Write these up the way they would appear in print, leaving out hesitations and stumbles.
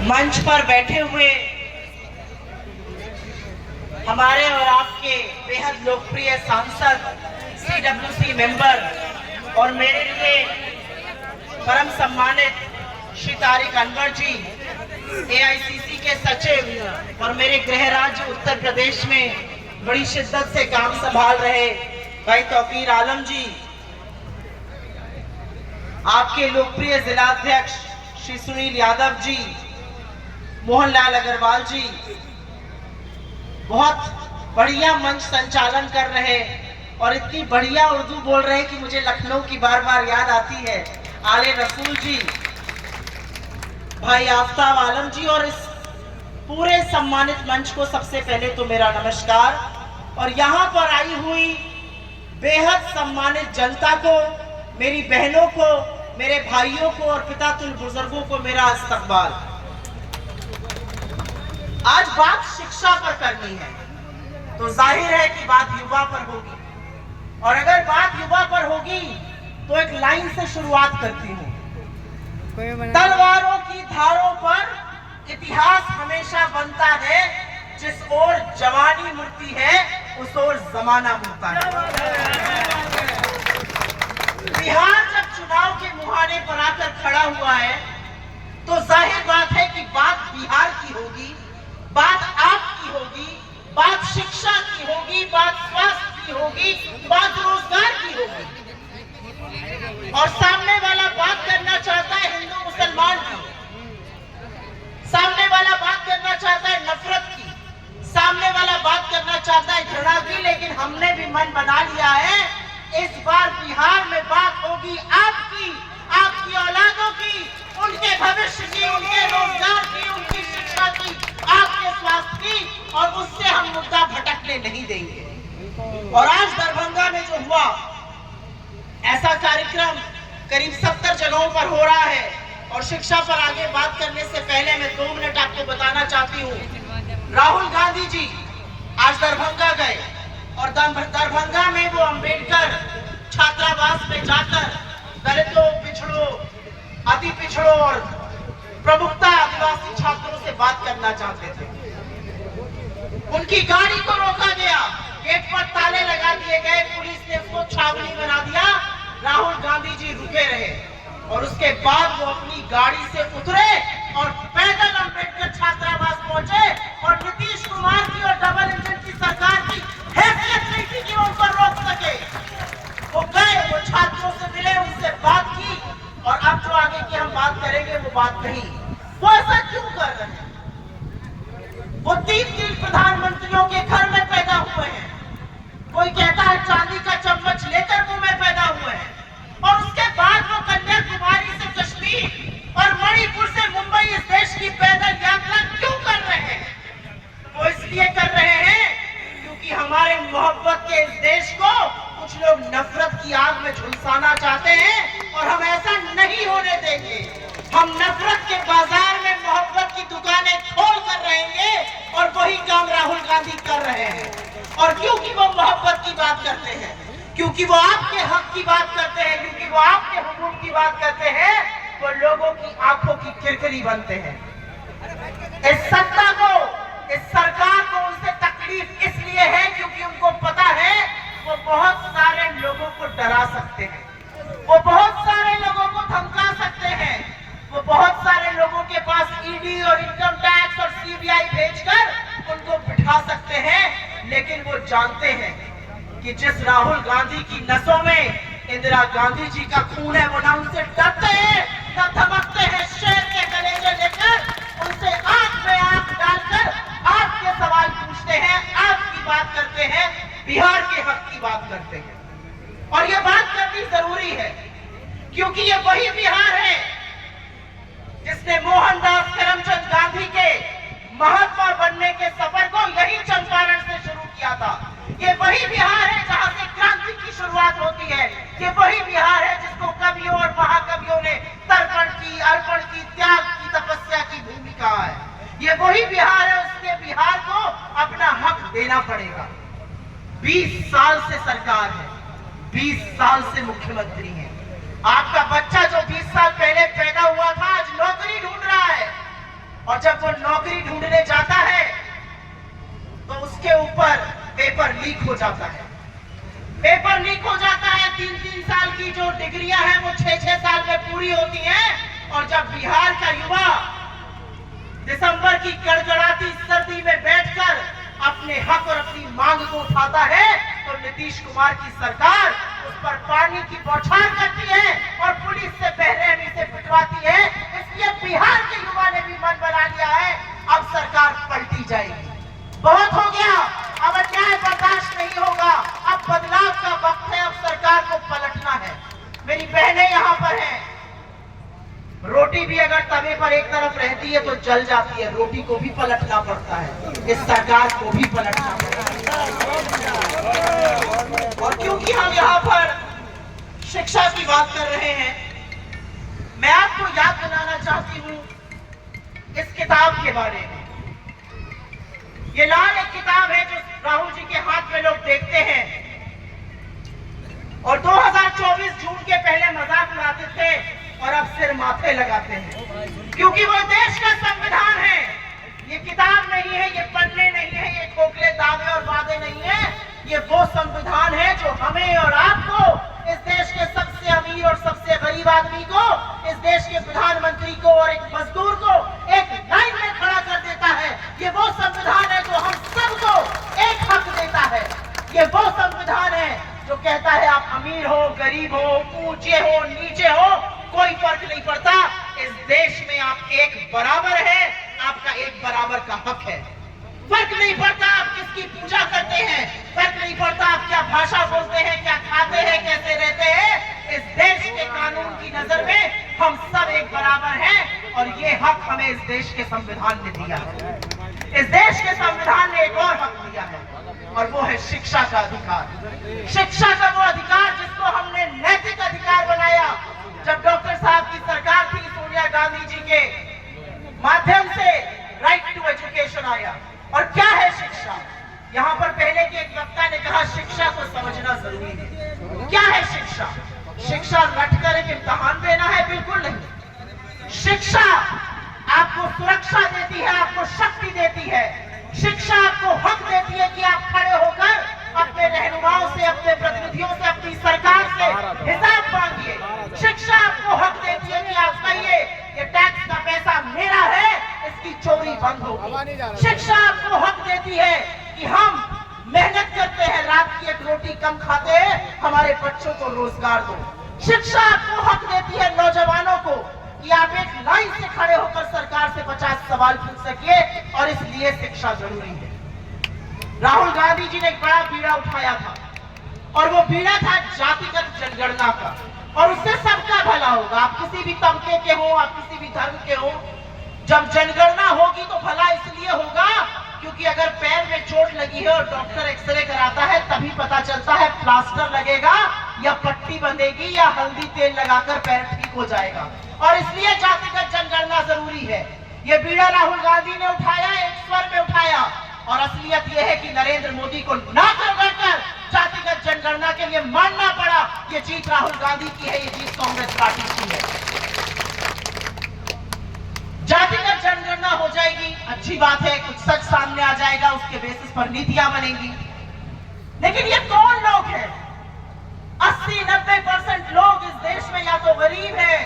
मंच पर बैठे हुए हमारे और आपके बेहद लोकप्रिय सांसद, CWC मेंबर और मेरे लिए परम सम्मानित श्री तारिक अनवर जी, AICC के सचिव और मेरे गृह राज्य उत्तर प्रदेश में बड़ी शिद्दत से काम संभाल रहे भाई तौकीर आलम जी, आपके लोकप्रिय जिलाध्यक्ष श्री सुनील यादव जी, मोहनलाल अग्रवाल जी, बहुत बढ़िया मंच संचालन कर रहे और इतनी बढ़िया उर्दू बोल रहे कि मुझे लखनऊ की बार बार याद आती है, आले रसूल जी, भाई आफ्ताब आलम जी और इस पूरे सम्मानित मंच को सबसे पहले तो मेरा नमस्कार। और यहाँ पर आई हुई बेहद सम्मानित जनता को, मेरी बहनों को, मेरे भाइयों को और पितातुल बुजुर्गों को मेरा इस्तकबाल। आज बात शिक्षा पर करनी है तो जाहिर है कि बात युवा पर होगी, और अगर बात युवा पर होगी तो एक लाइन से शुरुआत करती हूँ। तलवारों की धारों पर इतिहास हमेशा बनता है, जिस ओर जवानी मुड़ती है उस ओर जमाना मुड़ता है। बिहार जब चुनाव के मुहाने पर आकर खड़ा हुआ है तो जाहिर बात है कि बात बिहार की होगी, बात आपकी होगी, बात शिक्षा की होगी, बात स्वास्थ्य की होगी, बात रोजगार की होगी। और सामने वाला बात करना चाहता है हिंदू मुसलमान की, सामने वाला बात करना चाहता है नफरत की, सामने वाला बात करना चाहता है घृणा की। लेकिन हमने भी मन बना लिया है, इस बार बिहार में बात होगी आपकी, आपकी औलादों की, उनके भविष्य की, उनके रोजगार की, उनकी शिक्षा की, आपके स्वास्थ्य की, और उससे हम मुद्दा भटकने नहीं देंगे। और आज दरभंगा में जो हुआ, ऐसा कार्यक्रम करीब 70 जगहों पर हो रहा है। और शिक्षा पर आगे बात करने से पहले मैं 2 मिनट आपको बताना चाहती हूँ। राहुल गांधी जी आज दरभंगा गए और दरभंगा में वो अंबेडकर छात्रावास में जाकर दलितों, पिछड़ों, अति पिछड़ों और प्रमुखता आदिवासी छात्रों से बात करना चाहते थे। उनकी गाड़ी को रोका गया, गेट पर ताले लगा दिए गए, पुलिस ने उसको छावनी बना दिया। राहुल गांधी जी रुके रहे और उसके बाद वो अपनी गाड़ी से उतरे और पैदल अंबेडकर छात्रावास पहुंचे। और नीतीश कुमार की और डबल इंजन की सरकार की हैसियत नहीं थी कि वो उन पर रोक सके। वो गए, वो छात्रों से मिले, उनसे बात की, और अब जो आगे की हम बात करेंगे वो बात कही। वो ऐसा क्यों कर रहे हैं? वो 3 प्रधानमंत्रियों के घर में पैदा हुए हैं। कोई कहता है चांदी का चम्मच लेकर मुंह में पैदा हुए हैं, और उसके बाद वो कन्याकुमारी से कश्मीर और मणिपुर से मुंबई इस देश की पैदल यात्रा क्यों कर रहे हैं? वो इसलिए कर रहे हैं क्योंकि हमारे मोहब्बत के इस देश को कुछ लोग नफरत की आग में झुलसाना चाहते हैं, और हम ऐसा नहीं होने देंगे। हम नफरत के बाजार में मोहब्बत की दुकानें खोल कर रहेंगे, और वही काम राहुल गांधी कर रहे हैं। और क्योंकि वो मोहब्बत की बात करते हैं, क्योंकि वो आपके हक की बात करते हैं, क्योंकि वो आपके हुकूक की बात करते हैं, वो लोगों की आंखों की किरकिरी बनते हैं। इस सत्ता को, इस सरकार को उनसे तकलीफ इसलिए है क्योंकि उनको पता है वो बहुत सारे लोगों को डरा सकते हैं, वो बहुत सारे लोगों को धमका सकते हैं, वो बहुत सारे लोगों के पास ईडी और इनकम टैक्स और CBI भेजकर उनको बिठा सकते हैं। लेकिन वो जानते हैं कि जिस राहुल गांधी की नसों में इंदिरा गांधी जी का खून है, वो ना उनसे डरते हैं, ना धमकते हैं। शेर के कलेजे लेकर उनसे आंख में आंख डालकर आपके सवाल पूछते हैं, आपकी बात करते हैं, बिहार के हक की बात करते हैं। और ये बात करनी जरूरी है क्योंकि ये वही बिहार है जिसने मोहनदास करमचंद गांधी के महात्मा बनने के सफर को यही चंपारण से शुरू किया था। ये वही बिहार है जहां से क्रांति की शुरुआत होती है। ये वही बिहार है जिसको कवियों और महाकवियों ने तर्पण की, अर्पण की, त्याग की, तपस्या की भूमि कहा है। ये वही बिहार है, उसके बिहार को अपना हक देना पड़ेगा। 20 साल से सरकार है, 20 साल से मुख्यमंत्री है। आपका बच्चा जो 20 साल पहले पैदा हुआ था, नौकरी ढूंढने जाता है तो उसके ऊपर पेपर लीक हो जाता है। पेपर लीक हो जाता है। 3-3 साल की जो डिग्रियां हैं वो 6-6 साल में पूरी होती हैं। और जब बिहार का युवा दिसंबर की कड़कड़ाती सर्दी में बैठकर अपने हक और अपनी मांग को उठाता है तो नीतीश कुमार की सरकार उस पर पानी की बौछार करती है और पुलिस से बेरहमी से पिटवाती है। इसलिए बिहार के युवा ने भी मन बना लिया है, अब सरकार पलटी जाएगी। बहुत हो गया, अब अन्याय बर्दाश्त नहीं होगा, अब बदलाव का वक्त है, अब सरकार को पलटना है। मेरी बहनें यहाँ पर हैं, रोटी भी अगर तवे पर एक तरफ रहती है तो जल जाती है, रोटी को भी पलटना पड़ता है, इस सरकार को भी पलटना पड़ता है। और क्योंकि हम यहाँ पर शिक्षा की बात कर रहे हैं, मैं आपको याद दिलाना चाहती हूँ इस किताब के बारे में। ये लाल एक किताब है जो राहुल जी के हाथ में लोग देखते हैं और 2024 जून के पहले मजाक उड़ाते थे और अब सिर माथे लगाते हैं, क्योंकि वो देश का संविधान है। ये किताब नहीं है, ये पन्ने नहीं है, ये खोखले दावे और वादे नहीं है, ये वो संविधान है जो हमें और आपको, इस देश के सबसे अमीर और सबसे गरीब आदमी को, इस देश के प्रधानमंत्री को और एक मजदूर को एक लाइन में खड़ा कर देता है। ये वो संविधान है जो हम सबको एक हक देता है। ये वो संविधान है जो कहता है आप अमीर हो, गरीब हो, ऊंचे हो, नीचे हो, कोई फर्क नहीं पड़ता, इस देश में आप एक बराबर है, आपका एक बराबर का हक है। फर्क नहीं पड़ता आप किसकी पूजा करते हैं, फर्क नहीं पड़ता आप क्या भाषा बोलते हैं, क्या खाते हैं, कैसे रहते हैं, इस देश के कानून की नजर में हम सब एक बराबर हैं और ये हक हमें इस देश के संविधान ने दिया है। इस देश के संविधान ने एक और हक दिया है और वो है शिक्षा का अधिकार। शिक्षा का वो अधिकार जिसको हमने नैतिक अधिकार बनाया जब डॉक्टर साहब की सरकार थी, सोनिया गांधी जी के माध्यम से राइट टू एजुकेशन आया। और क्या है शिक्षा? यहाँ पर पहले के एक वक्ता ने कहा शिक्षा को समझना जरूरी है। क्या है शिक्षा? शिक्षा रटकर एक इम्तिहान देना है? बिल्कुल नहीं। शिक्षा आपको सुरक्षा देती है, आपको शक्ति देती है। शिक्षा आपको हक देती है कि आप खड़े होकर अपने रहनुमाओं से, अपने प्रतिनिधियों से, अपनी सरकार से हिसाब मांगिए। शिक्षा आपको हक देती है कि आप कहिए ये टैक्स का पैसा मेरा है, इसकी चोरी बंद होगी। शिक्षा आपको हक देती है कि हम मेहनत करते हैं, रात की एक रोटी कम खाते हैं, हमारे बच्चों को रोजगार दो। शिक्षा आपको हक देती है नौजवानों को कि आप एक लाइन से खड़े होकर सरकार से 50 सवाल पूछ सकिए और इसलिए शिक्षा जरूरी है। राहुल गांधी जी ने एक बड़ा बीड़ा उठाया था और वो बीड़ा था जातिगत जनगणना का, और उससे सबका भला होगा। आप किसी भी तबके के हो, आप किसी भी धर्म के हो, जब जनगणना होगी तो भला इसलिए होगा क्योंकि अगर पैर में चोट लगी है और डॉक्टर एक्सरे कराता है तभी पता चलता है प्लास्टर लगेगा या पट्टी बंधेगी या हल्दी तेल लगाकर पैर ठीक हो जाएगा, और इसलिए जातिगत जनगणना जरूरी है। ये बीड़ा राहुल गांधी ने उठाया, एक स्वर में उठाया, और असलियत यह है कि नरेंद्र मोदी को ना कर जातिगत जनगणना के लिए मानना पड़ा। ये जीत राहुल गांधी की है, ये जीत कांग्रेस पार्टी की है। जातिगत जनगणना हो जाएगी, अच्छी बात है, कुछ सच सामने आ जाएगा, उसके बेसिस पर नीतियां बनेंगी। लेकिन ये कौन लोग हैं? 80-90% लोग इस देश में या तो गरीब है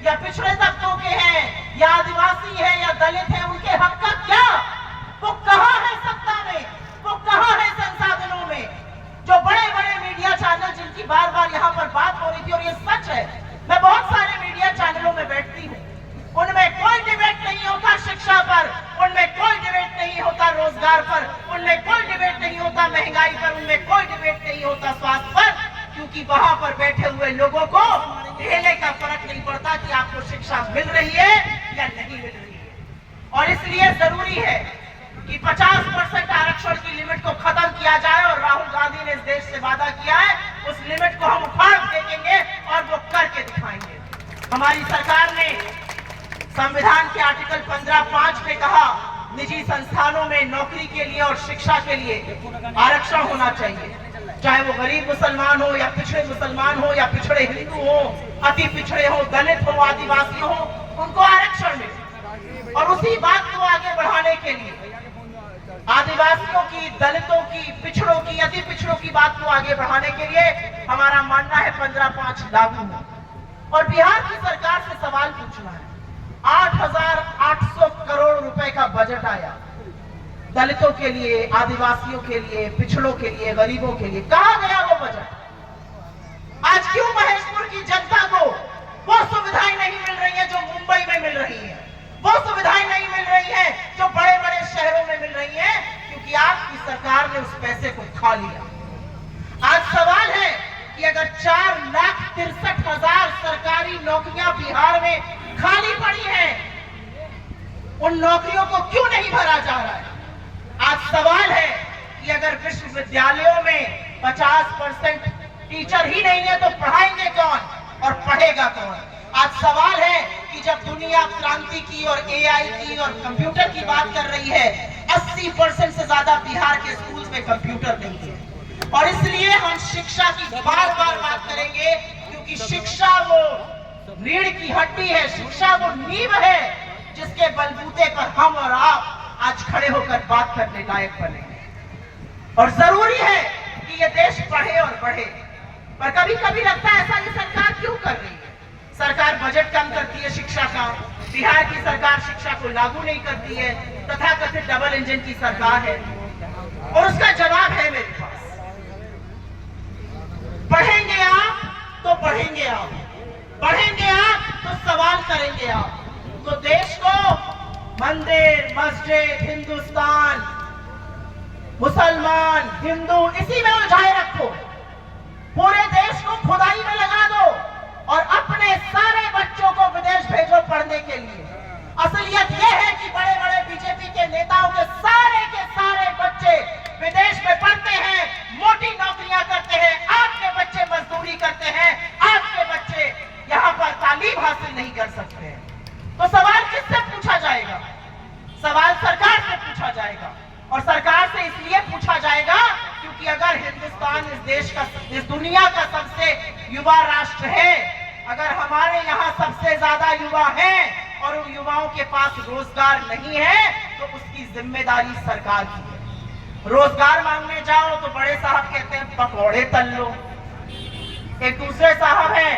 या पिछड़े तबकों के हैं या आदिवासी है या दलित है। उनके हक का क्या? वो कहां है सत्ता में, वो कहां है संसाधनों में? जो बड़े बड़े मीडिया चैनल जिनकी बार बार यहाँ पर बात हो रही थी, और ये सच है, मैं बहुत सारे मीडिया चैनलों में बैठती हूँ, उनमें कोई डिबेट नहीं होता शिक्षा पर, उनमें कोई डिबेट नहीं होता रोजगार पर, उनमें कोई डिबेट नहीं होता महंगाई पर, उनमें कोई डिबेट नहीं होता स्वास्थ्य पर, क्योंकि वहां पर बैठे हुए लोगों को ढेले का फर्क नहीं पड़ता कि आपको शिक्षा मिल रही है या नहीं मिल रही है। और इसलिए जरूरी है कि 50% आरक्षण की लिमिट को खत्म किया जाए, और राहुल गांधी ने इस देश से वादा किया है उस लिमिट को हम उखाड़ फेंकेंगे और वो करके दिखाएंगे। हमारी सरकार ने संविधान के आर्टिकल 15(5) में कहा निजी संस्थानों में नौकरी के लिए और शिक्षा के लिए आरक्षण होना चाहिए, चाहे वो गरीब मुसलमान हो या पिछड़े मुसलमान हो या पिछड़े हिंदू हो, अति पिछड़े हो, दलित हो, आदिवासी हो, उनको आरक्षण मिले। और उसी बात को आगे बढ़ाने के लिए आदिवासियों की, दलितों की, पिछड़ों की, अति पिछड़ों की बात को आगे बढ़ाने के लिए हमारा मानना है 15/5 लागू हो। और बिहार की सरकार से सवाल पूछना है, 8,800 करोड़ रुपए का बजट आया दलितों के लिए, आदिवासियों के लिए, पिछड़ों के लिए, गरीबों के लिए, कहां गया वो बजट? आज क्यों महेशपुर की जनता को वो सुविधाएं नहीं मिल रही है जो मुंबई में मिल रही है, वो सुविधाएं नहीं मिल रही है जो बड़े बड़े शहरों में मिल रही है? क्योंकि आपकी सरकार ने उस पैसे को खा लिया। आज सवाल है कि अगर 4,63,000 सरकारी नौकरियां बिहार में खाली पड़ी हैं, उन नौकरियों को क्यों नहीं भरा जा रहा है? आज सवाल है कि अगर विश्वविद्यालयों में 50% टीचर ही नहीं है तो पढ़ाएंगे कौन और पढ़ेगा कौन? आज सवाल है कि जब दुनिया क्रांति की और एआई की और कंप्यूटर की बात कर रही है, 80% से ज्यादा बिहार के स्कूल में कंप्यूटर नहीं है। और इसलिए हम शिक्षा की बार बार बात करेंगे, क्योंकि शिक्षा वो रीढ़ की हड्डी है, शिक्षा वो नींव है जिसके बलबूते पर हम और आप आज खड़े होकर बात करने लायक बने। और जरूरी है कि ये देश पढ़े और बढ़े। पर कभी कभी लगता है ऐसा ये सरकार क्यों कर रही है? सरकार बजट कम करती है शिक्षा का, बिहार की सरकार शिक्षा को लागू नहीं करती है, तथाकथित डबल इंजन की सरकार है। और उसका जवाब है मेरे पास, पढ़ेंगे आप तो पढ़ेंगे आप, पढ़ेंगे आप तो सवाल करेंगे आप। तो देश को मंदिर, मस्जिद, हिंदुस्तान, मुसलमान, हिंदू, इसी में उलझाए रखो। पूरे देश को खुदाई में लगा दो और अपने सारे बच्चों को विदेश भेजो पढ़ने के लिए। असलियत यह है कि बड़े बड़े बीजेपी के नेताओं के सारे बच्चे विदेश में पढ़ते हैं, मोटी नौकरियां करते हैं, आपके बच्चे मजदूरी करते हैं, आपके बच्चे यहां पर तालीम हासिल नहीं कर सकते हैं। तो सवाल किससे पूछा जाएगा? सवाल सरकार से पूछा जाएगा। और सरकार से इसलिए पूछा जाएगा क्योंकि अगर हिंदुस्तान इस देश का, इस दुनिया का सबसे युवा राष्ट्र है, अगर हमारे यहाँ सबसे ज्यादा युवा हैं और उन युवाओं के पास रोजगार नहीं है, तो उसकी जिम्मेदारी सरकार की है। रोजगार मांगने जाओ तो बड़े साहब कहते हैं पकौड़े तल लो, एक दूसरे साहब हैं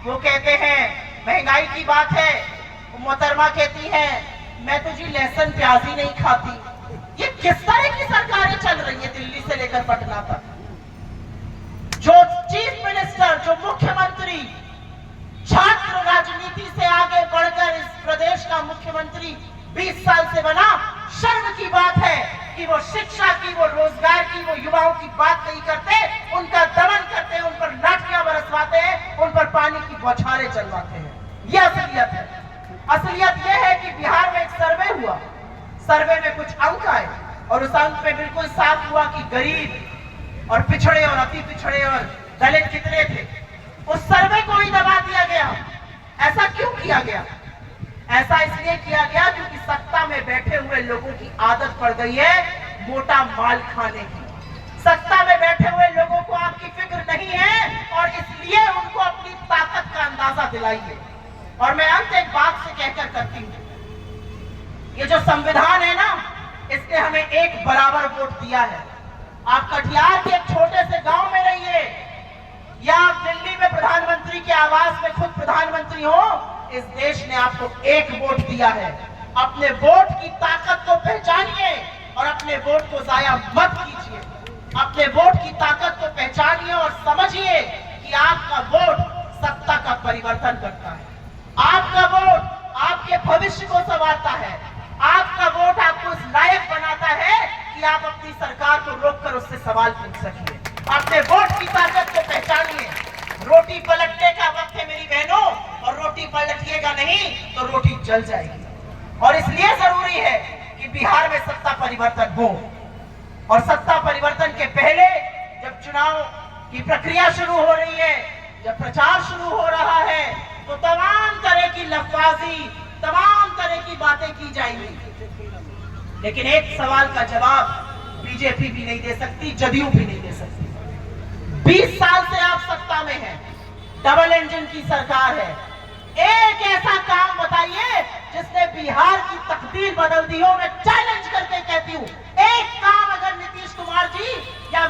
वो कहते हैं महंगाई की बात है, मोहतरमा कहती है मैं तो जी लहसुन प्याज ही नहीं खाती। ये किस तरह की सरकारें चल रही है दिल्ली से लेकर पटना तक? जो चीफ मिनिस्टर, जो मुख्यमंत्री छात्र राजनीति से आगे बढ़कर इस प्रदेश का मुख्यमंत्री 20 साल से बना, शर्म की बात है कि वो शिक्षा की, वो रोजगार की, वो युवाओं की बात नहीं करते, उनका दमन करते हैं, उन पर लाठियां बरसवाते हैं, उन पर पानी की बौछारें चलवाते हैं। यह असलियत है। असलियत यह है कि बिहार में एक सर्वे हुआ, सर्वे में कुछ अंक आए और उस अंक में बिल्कुल साफ हुआ कि गरीब और पिछड़े और अति पिछड़े और दलित कितने थे। उस सर्वे को ही दबा दिया गया। ऐसा क्यों किया गया? ऐसा इसलिए किया गया क्योंकि सत्ता में बैठे हुए लोगों की आदत पड़ गई है मोटा माल खाने की। सत्ता में बैठे हुए लोगों को आपकी फिक्र नहीं है और इसलिए उनको अपनी ताकत का अंदाजा दिलाइए। और मैं अंत एक बात से कहकर करती हूं, ये जो संविधान है ना, इसने हमें एक बराबर वोट दिया है। आप कटिहार के एक छोटे से गांव में रहिए या आप दिल्ली में प्रधानमंत्री के आवास में खुद प्रधानमंत्री हो, इस देश ने आपको एक वोट दिया है। अपने वोट की ताकत को पहचानिए और अपने वोट को जाया मत कीजिए। अपने वोट की ताकत को पहचानिए और समझिए कि आपका वोट सत्ता का परिवर्तन करता है। आपका वोट आपके भविष्य को संवारता है। आपका वोट आपको इस लायक बनाता है कि आप अपनी सरकार को रोककर उससे सवाल पूछ सकिए। अपने वोट की ताकत को पहचानिए। रोटी पलटने का वक्त है मेरी बहनों, और रोटी पलटिएगा नहीं तो रोटी जल जाएगी। और इसलिए जरूरी है कि बिहार में सत्ता परिवर्तन हो। और सत्ता परिवर्तन के पहले जब चुनाव की प्रक्रिया शुरू हो रही है, जब प्रचार शुरू हो रहा है, तो तमाम तरह की लफ्ज़बाजी, तमाम तरह की बातें की जाएंगी, लेकिन एक सवाल का जवाब बीजेपी भी नहीं दे सकती, जदयू भी नहीं दे सकती। 20 साल से आप सत्ता में हैं, डबल इंजन की सरकार है। एक ऐसा काम बताइए जिसने बिहार की तकदीर बदल दी हो। मैं चैलेंज करके कहती हूं, एक काम अगर नीतीश कुमार जी या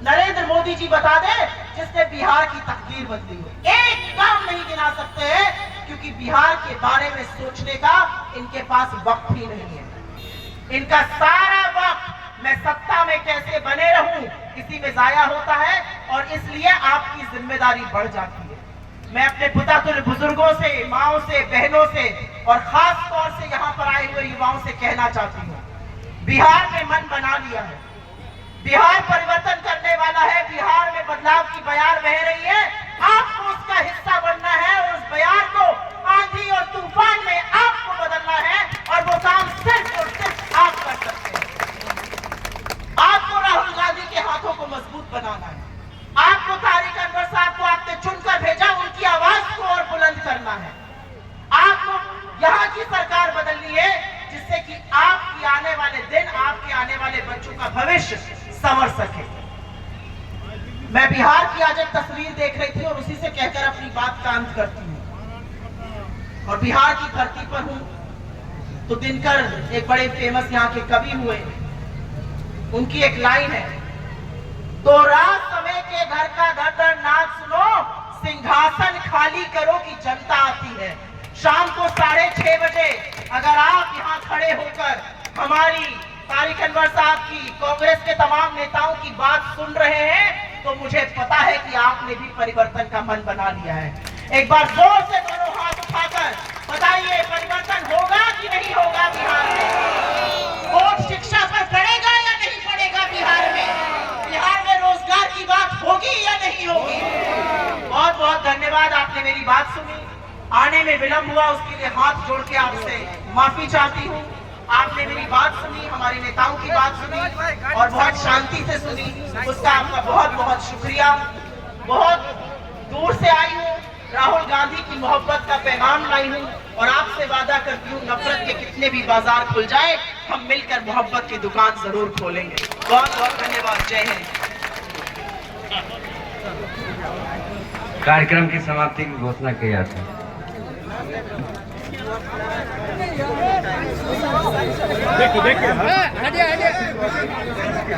नरेंद्र मोदी जी बता दे जिसने बिहार की तकदीर बदली हो। एक काम नहीं गिना सकते हैं, क्योंकि बिहार के बारे में सोचने का इनके पास वक्त ही नहीं है। इनका सारा वक्त मैं सत्ता में कैसे बने रहूं इसी में जाया होता है, और इसलिए आपकी जिम्मेदारी बढ़ जाती है। मैं अपने पिता तुल्य बुजुर्गों से, माओं से, बहनों से और खास तौर से यहाँ पर आए हुए युवाओं से कहना चाहती हूँ, बिहार में मन बना लिया है, बिहार परिवर्तन करने वाला है, बिहार में बदलाव की बयार बह रही है। आपको उसका हिस्सा बनना है और उस बयार को आंधी और तूफान में आपको बदलना है, और वो काम सिर्फ और सिर्फ आप कर सकते हैं। आपको राहुल गांधी के हाथों को मजबूत बनाना है, आपको तारिक अनवर साहब को आपने चुनकर भेजा, उनकी आवाज को और बुलंद करना है। आपको यहाँ की सरकार बदलनी है जिससे कि आपके आने वाले दिन, आपके आने वाले बच्चों का भविष्य संवर सके। मैं बिहार की आज एक तस्वीर देख रही थी और उसी से कहकर अपनी बात का अंत करती हूँ। और बिहार की धरती पर हूँ तो दिनकर एक बड़े फेमस यहाँ के कवि हुए, उनकी एक लाइन है, तो रात समय के घर का धड़ नाद सुनो, सिंहासन खाली करो कि जनता आती है। शाम को 6:30 बजे अगर आप यहाँ खड़े होकर हमारी तारिक अनवर साहब की, कांग्रेस के तमाम नेताओं की बात सुन रहे हैं, तो मुझे पता है कि आपने भी परिवर्तन का मन बना लिया है। एक बार जोर से दोनों हाथ उठाकर बताइए, परिवर्तन होगा कि नहीं होगा बिहार में? वोट शिक्षा पर पड़ेगा या नहीं पड़ेगा बिहार में? बिहार में रोजगार की बात होगी या नहीं होगी? बहुत बहुत धन्यवाद, आपने मेरी बात सुनी। आने में विलंब हुआ उसके लिए हाथ जोड़ के आपसे माफी चाहती हूँ। आपने मेरी बात सुनी, हमारे नेताओं की बात सुनी और बहुत शांति से सुनी, उसका आपका बहुत बहुत शुक्रिया। बहुत दूर से आई हूँ, राहुल गांधी की मोहब्बत का पैगाम लाई हूँ, और आपसे वादा करती हूँ, नफरत के कितने भी बाजार खुल जाए, हम मिलकर मोहब्बत की दुकान जरूर खोलेंगे। बहुत बहुत धन्यवाद। जय हिंद। कार्यक्रम की समाप्ति की घोषणा की जाती है। देखो